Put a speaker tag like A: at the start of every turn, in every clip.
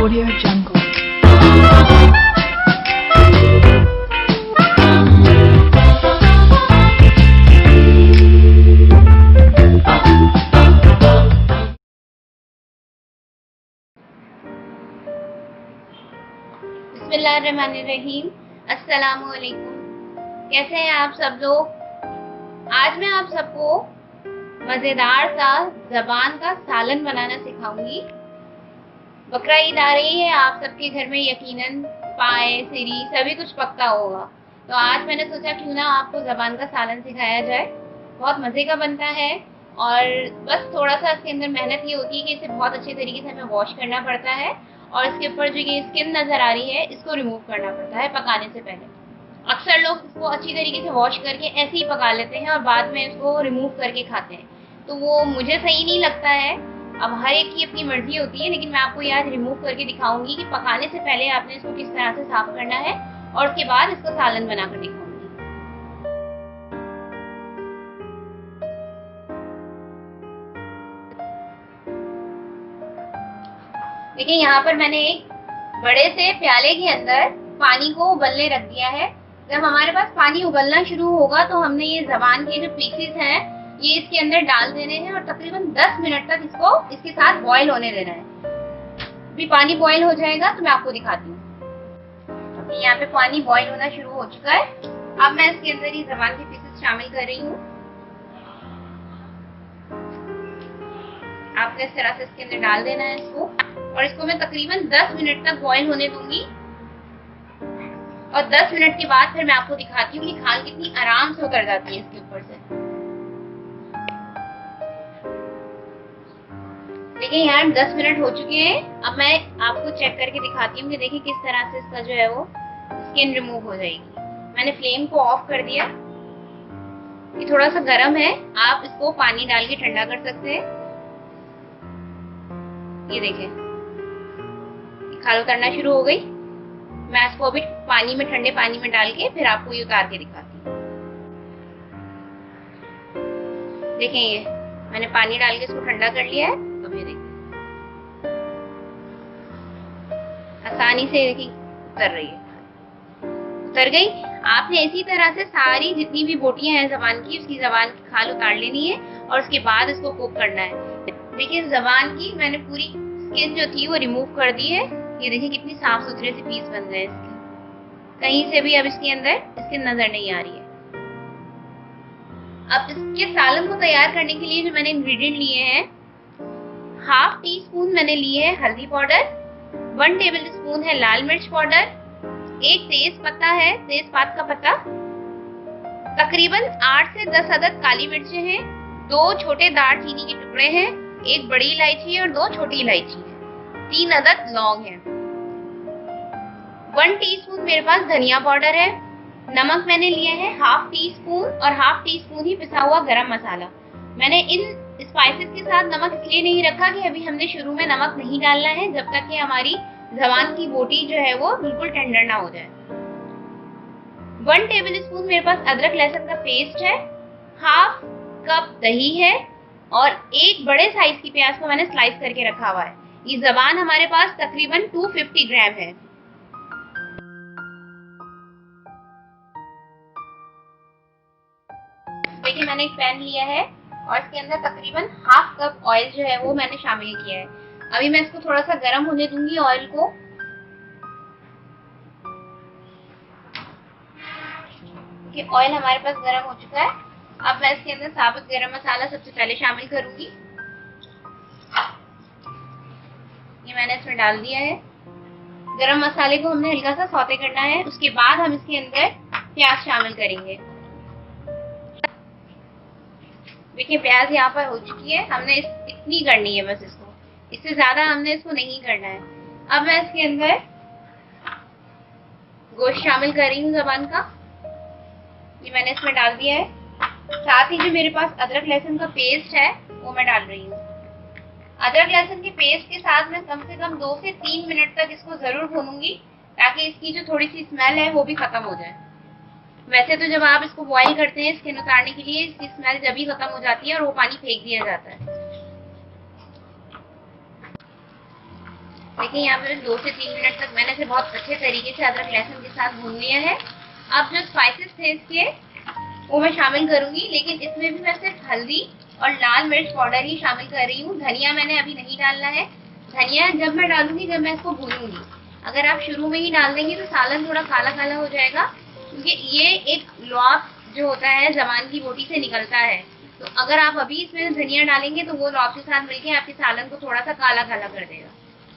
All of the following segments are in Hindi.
A: Audio Jungle.
B: बिस्मिल्लाहिर्रहमानिर्रहीम। अस्सलामुअलैकुम। कैसे हैं आप सब लोग? आज मैं आप सबको मज़ेदार सा ज़बान का सालन बनाना सिखाऊंगी। बकरा ईद आ रही है, आप सबके घर में यकीनन पाए सिरी सभी कुछ पकता होगा। तो आज मैंने सोचा क्यों ना आपको ज़बान का सालन सिखाया जाए। बहुत मज़े का बनता है और बस थोड़ा सा इसके अंदर मेहनत ये होती है कि इसे बहुत अच्छे तरीके से हमें वॉश करना पड़ता है और इसके ऊपर जो ये स्किन नज़र आ रही है इसको रिमूव करना पड़ता है पकाने से पहले। अक्सर लोग इसको अच्छी तरीके से वॉश करके ऐसे ही पका लेते हैं और बाद में इसको रिमूव करके खाते हैं, तो वो मुझे सही नहीं लगता है। अब हर एक की अपनी मर्जी होती है, लेकिन मैं आपको ये आज रिमूव करके दिखाऊंगी कि पकाने से पहले आपने इसको किस तरह से साफ करना है और उसके बाद इसको सालन बनाकर दिखाऊंगी। देखिए यहाँ पर मैंने एक बड़े से प्याले के अंदर पानी को उबलने रख दिया है। जब हमारे पास पानी उबलना शुरू होगा तो हमने ये ज़बान के जो पीसेस हैं ये इसके अंदर डाल देने हैं और तकरीबन 10 मिनट तक इसको इसके साथ बॉईल होने देना है। अभी पानी बॉईल हो जाएगा तो मैं आपको दिखाती हूँ। यहाँ पे पानी बॉईल होना शुरू हो चुका है। अब मैं इसके अंदर ये ज़बान के पीसेस शामिल कर रही हूँ। आपने इस तरह से इसके अंदर डाल देना है इसको और इसको मैं तकरीबन 10 मिनट तक बॉईल होने दूंगी और 10 मिनट के बाद फिर मैं आपको दिखाती हूँ कि खाल कितनी आराम से उतर जाती है इसके ऊपर से। देखिए यहाँ 10 मिनट हो चुके हैं। अब मैं आपको चेक करके दिखाती हूँ कि देखिए किस तरह से इसका जो है वो स्किन रिमूव हो जाएगी। मैंने फ्लेम को ऑफ कर दिया। ये थोड़ा सा गर्म है, आप इसको पानी डाल के ठंडा कर सकते हैं। ये देखिए खाल उतरना शुरू हो गई। मैं इसको अभी पानी में, ठंडे पानी में डाल के फिर आपको ये उतार के दिखाती हूँ। देखें ये मैंने पानी डाल के इसको ठंडा कर लिया है। अब ये देखिए आसानी से देखिए उतर रही है, उतर गई। आपने इसी तरह से सारी जितनी भी बोटियां हैं ज़बान की, उसकी ज़बान की खाल उतार लेनी है और उसके बाद इसको कुक करना है। देखिए ज़बान की मैंने पूरी स्किन जो थी वो रिमूव कर दी है। ये देखिए कितनी साफ सुथरे से पीस बन गए इसके, कहीं से भी अब इसके अंदर स्किन नजर नहीं आ रही है। अब इसके सालन को तैयार करने के लिए जो मैंने इंग्रेडिएंट लिए हैं, 1/2 टीस्पून मैंने लिए है हल्दी पाउडर, 1 टेबल स्पून है लाल मिर्च पाउडर, 1 तेज पत्ता है, तेजपात का पत्ता, तकरीबन 8 से 10 अदद काली मिर्चें हैं, 2 छोटे दालचीनी के टुकड़े हैं, 1 बड़ी इलायची है और 2 छोटी इलायची है, 3 अदद लौंग है, 1 टीस्पून मेरे पास धनिया पाउडर है, नमक मैंने लिया है 1/2 टीस्पून और 1/2 टीस्पून ही पिसा हुआ गरम मसाला। मैंने इन स्पाइसेस के साथ नमक इसलिए नहीं रखा कि अभी हमने शुरू में नमक नहीं डालना है जब तक कि हमारी ज़बान की बोटी जो है वो बिल्कुल टेंडर ना हो जाए। 1 टेबल स्पून मेरे पास अदरक लहसुन का पेस्ट है, 1/2 कप दही है और 1 बड़े साइज की प्याज को मैंने स्लाइस करके रखा हुआ है। ये ज़बान हमारे पास तकरीबन 250 ग्राम है। देखिए मैंने एक पैन लिया है और इसके अंदर तकरीबन 1/2 कप ऑयल जो है वो मैंने शामिल किया है। अभी मैं इसको थोड़ा सा गर्म होने दूंगी ऑयल को। देखिए ऑयल हमारे पास गर्म हो चुका है। अब मैं इसके अंदर साबुत गरम मसाला सबसे पहले शामिल करूंगी। ये मैंने इसमें डाल दिया है। गरम मसाले को हमने हल्का सा सौते करना है, उसके बाद हम इसके अंदर प्याज शामिल करेंगे। देखिए प्याज यहाँ पर हो चुकी है, हमने इतनी करनी है बस इसको, इससे ज्यादा हमने इसको नहीं करना है। अब मैं इसके अंदर गोश्त शामिल कर रही हूँ ज़बान का। ये मैंने इसमें डाल दिया है। साथ ही जो मेरे पास अदरक लहसुन का पेस्ट है वो मैं डाल रही हूँ। अदरक लहसुन के पेस्ट के साथ मैं कम से कम 2 से 3 मिनट तक इसको जरूर भूनूंगी ताकि इसकी जो थोड़ी सी स्मेल है वो भी खत्म हो जाए। वैसे तो जब आप इसको बॉईल करते हैं स्किन उतारने के लिए, इसकी स्मेल जब ही खत्म हो जाती है और वो पानी फेंक दिया जाता है। देखिए यहाँ पे 2 से 3 मिनट तक मैंने इसे बहुत अच्छे तरीके से अदरक लहसुन के साथ भून लिया है। अब जो स्पाइसेस थे इसके वो मैं शामिल करूंगी, लेकिन इसमें भी मैं सिर्फ हल्दी और लाल मिर्च पाउडर ही शामिल कर रही हूँ। धनिया मैंने अभी नहीं डालना है। धनिया जब मैं डालूंगी, जब मैं इसको भूनूंगी। अगर आप शुरू में ही डाल देंगे तो सालन थोड़ा काला काला हो जाएगा, क्योंकि ये एक लौंग जो होता है ज़बान की बोटी से निकलता है। तो अगर आप अभी इसमें धनिया डालेंगे तो वो लौंग के साथ मिलके आपके सालन को थोड़ा सा काला काला कर देगा,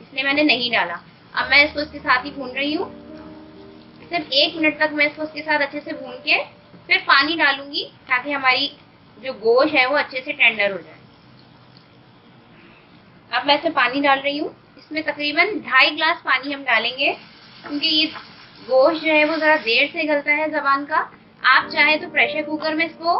B: इसलिए मैंने नहीं डाला। अब मैं इसको इसके साथ ही भून रही हूँ। सिर्फ 1 मिनट तक मैं इसको इसके साथ अच्छे से भून के फिर पानी डालूंगी, ताकि हमारी जो गोश्त है वो अच्छे से टेंडर हो जाए। अब मैं इसमें पानी डाल रही हूँ। इसमें तकरीबन 2.5 गिलास पानी हम डालेंगे, क्योंकि ये गोश्त जो है वो ज़रा देर से गलता है ज़बान का। आप चाहे तो प्रेशर कुकर में इसको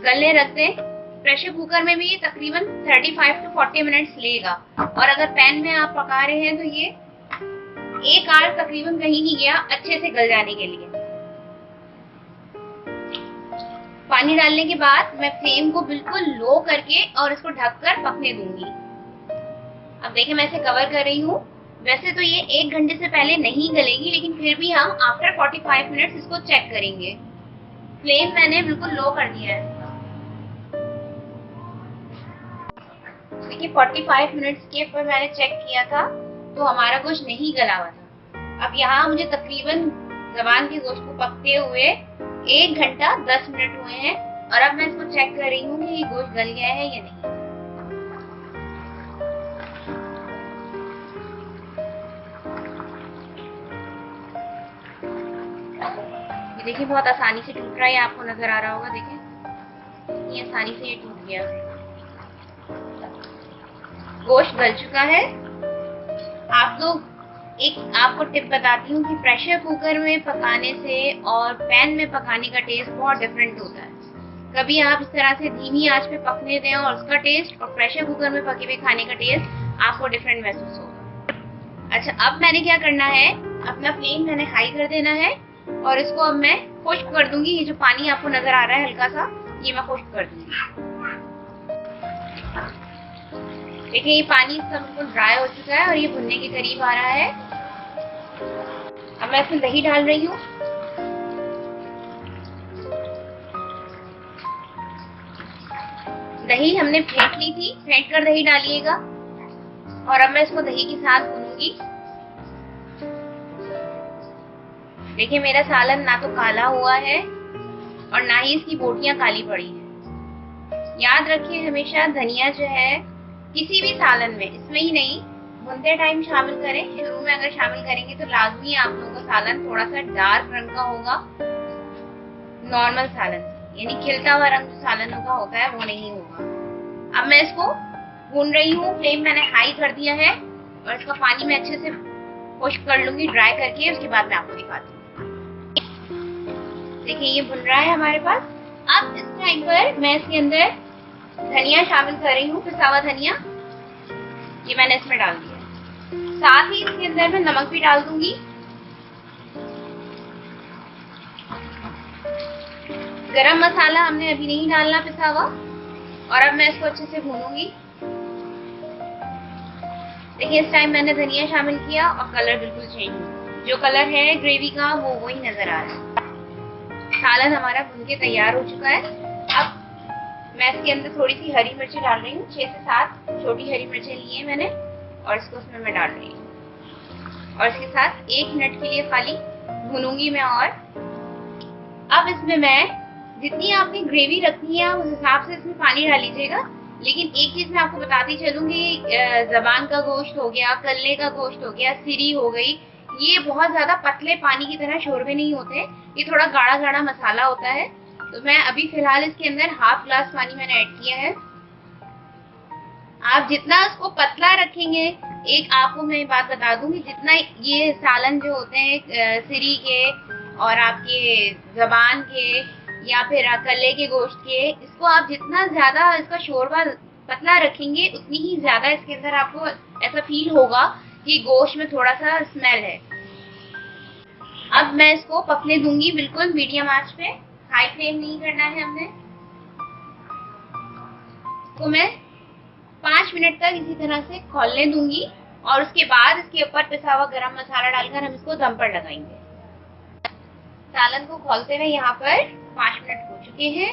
B: गलने रख दें। प्रेशर कुकर में भी ये तकरीबन 35 to 40 मिनट्स लेगा, और अगर पैन में आप पका रहे हैं तो ये 1 आवर तकरीबन कहीं नहीं गया अच्छे से गल जाने के लिए। पानी डालने के बाद मैं फ्लेम को बिल्कुल लो करके और इसको ढककर पकने दूंगी। अब देखिए मैं इसे कवर कर रही हूँ। वैसे तो ये 1 घंटे से पहले नहीं गलेगी, लेकिन फिर भी हम आफ्टर 45 मिनट्स इसको चेक करेंगे। फ्लेम मैंने बिल्कुल लो कर दिया है। देखिए 45 मिनट्स के पर मैंने चेक किया था तो हमारा गोश्त नहीं गला हुआ था। अब यहाँ मुझे तकरीबन ज़बान के गोश्त को पकते हुए 1 घंटा 10 मिनट हुए हैं, और अब मैं इसको चेक कर रही हूँ कि ये गोश्त गल गया है या नहीं। ये देखिए बहुत आसानी से टूट रहा है, आपको नजर आ रहा होगा। देखिए ये आसानी से ये टूट गया। गोश्त गल चुका है। आप लोग आपको टिप बताती हूँ कि प्रेशर कुकर में पकाने से और पैन में पकाने का टेस्ट बहुत डिफरेंट होता है। कभी आप इस तरह से धीमी आंच पे पकने दें और उसका टेस्ट, और प्रेशर कुकर में पके हुए खाने का टेस्ट आपको डिफरेंट महसूस होगा। अच्छा, अब मैंने क्या करना है, अपना फ्लेम मैंने हाई कर देना है, और इसको अब मैं खुश्क कर दूंगी। ये जो पानी आपको नजर आ रहा है हल्का सा, ये मैं खुश्क कर दूंगी। देखिए ये पानी सब बिल्कुल ड्राई हो चुका है और ये भुनने के करीब आ रहा है। अब मैं इसमें दही डाल रही हूँ। दही हमने फेंट ली थी, फेंट कर दही डालिएगा। और अब मैं इसको दही के साथ भूनूंगी। देखिए मेरा सालन ना तो काला हुआ है और ना ही इसकी बोटियां काली पड़ी है। याद रखिए हमेशा धनिया जो है किसी भी सालन में, इसमें ही नहीं, भुनते टाइम शामिल करें। शुरू में अगर शामिल करेंगे तो लाजमी आप लोगों का सालन थोड़ा सा डार्क रंग का होगा, नॉर्मल सालन, यानी खिलता हुआ रंग जो सालनों का होता है वो नहीं होगा। अब मैं इसको भून रही हूँ। फ्लेम मैंने हाई कर दिया है, और इसका पानी मैं अच्छे से खुश्क कर लूंगी ड्राई करके, उसके बाद मैं आपको दिखाती हूँ। देखिए ये भुन रहा है हमारे पास। अब इस टाइम पर मैं इसके अंदर धनिया शामिल कर रही हूँ, पिसा हुआ धनिया, ये मैंने इसमें डाल दिया। साथ ही इसके अंदर मैं नमक भी डाल दूंगी। गरम मसाला हमने अभी नहीं डालना पिसा हुआ, और अब मैं इसको अच्छे से भूनूंगी। देखिए इस टाइम मैंने धनिया शामिल किया और कलर बिल्कुल चेंज हुआ। जो कलर है ग्रेवी का वो वही नजर आ रहा है। सालन हमारा भून के तैयार हो चुका है। अब मैं इसके अंदर थोड़ी सी हरी मिर्ची डाल रही हूँ, 6 से 7 छोटी हरी मिर्चें ली है मैंने, और इसको उसमें मैं डाल रही हूँ। और इसके साथ 1 मिनट के लिए खाली भूनूंगी मैं। और अब इसमें मैं, जितनी आपने ग्रेवी रखनी है उस हिसाब से इसमें पानी डाल लीजिएगा। लेकिन एक चीज मैं आपको बताती चलूंगी, ज़बान का गोश्त हो गया, कल्ले का गोश्त हो गया, सिरी हो गई, ये बहुत ज्यादा पतले पानी की तरह शोरबे नहीं होते, ये थोड़ा गाढ़ा गाढ़ा मसाला होता है। तो मैं अभी फिलहाल इसके अंदर 1/2 गिलास पानी मैंने ऐड किया है। आप जितना उसको पतला रखेंगे, एक आपको मैं बात बता दूंगी, जितना ये सालन जो होते हैं सिरी के और आपके ज़बान के या फिर कल्ले के गोश्त के, इसको आप जितना ज्यादा इसका शोरबा पतला रखेंगे, उतनी ही ज्यादा इसके अंदर आपको ऐसा फील होगा कि गोश्त में थोड़ा सा स्मेल है। अब मैं इसको पकने दूंगी बिल्कुल मीडियम आंच पे, हाई फ्लेम नहीं करना है हमने। तो मैं 5 मिनट तक इसी तरह से खौलने दूंगी। और उसके बाद इसके ऊपर पिसा हुआ गरम मसाला डालकर हम इसको दम पर लगाएंगे। सालन को खोलते हुए यहाँ पर 5 मिनट हो चुके हैं।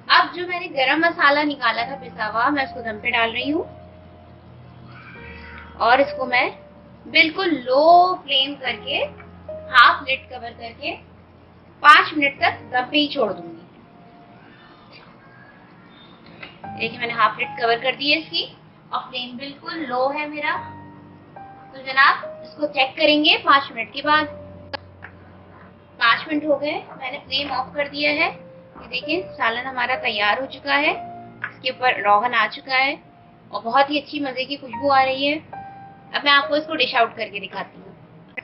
B: अब जो मैंने गरम मसाला निकाला था पिसा हुआ, मैं उसको दम पे डाल रही हूँ और इसको मैं बिल्कुल लो फ्लेम करके हाफ लिड कवर करके 5 मिनट तक दम पे ही छोड़ दूंगी। देखिए मैंने हाफ लिड कवर कर दी है इसकी और फ्लेम बिल्कुल लो है मेरा। तो जनाब इसको चेक करेंगे 5 मिनट के बाद। 5 मिनट हो गए, मैंने फ्लेम ऑफ कर दिया है। ये देखिए सालन हमारा तैयार हो चुका है, इसके ऊपर रोगन आ चुका है और बहुत ही अच्छी मजे की खुशबू आ रही है। अब मैं आपको इसको डिश आउट करके दिखाती हूँ।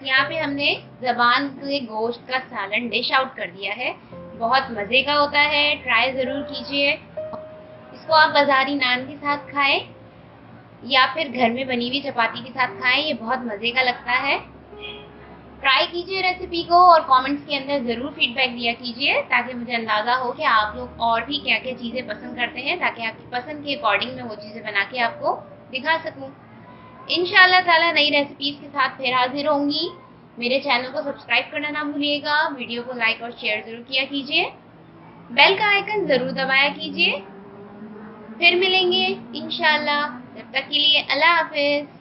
B: यहाँ पे हमने ज़बान के गोश्त का सालन डिश आउट कर दिया है। बहुत मजे का होता है, ट्राई जरूर कीजिए। इसको आप बाजारी नान के साथ खाएं या फिर घर में बनी हुई चपाती के साथ खाएं, ये बहुत मजे का लगता है। ट्राई कीजिए रेसिपी को और कमेंट्स के अंदर ज़रूर फीडबैक दिया कीजिए ताकि मुझे अंदाज़ा हो कि आप लोग और भी क्या क्या चीज़ें पसंद करते हैं, ताकि आपकी पसंद के अकॉर्डिंग मैं वो चीज़ें बना के आपको दिखा सकूं। इंशाल्लाह ताला नई रेसिपीज़ के साथ फिर हाजिर होंगी। मेरे चैनल को सब्सक्राइब करना ना भूलिएगा, वीडियो को लाइक और शेयर ज़रूर किया कीजिए, बेल का आइकन ज़रूर दबाया कीजिए। फिर मिलेंगे इंशाल्लाह, तब तक के लिए अल्लाह हाफिज़।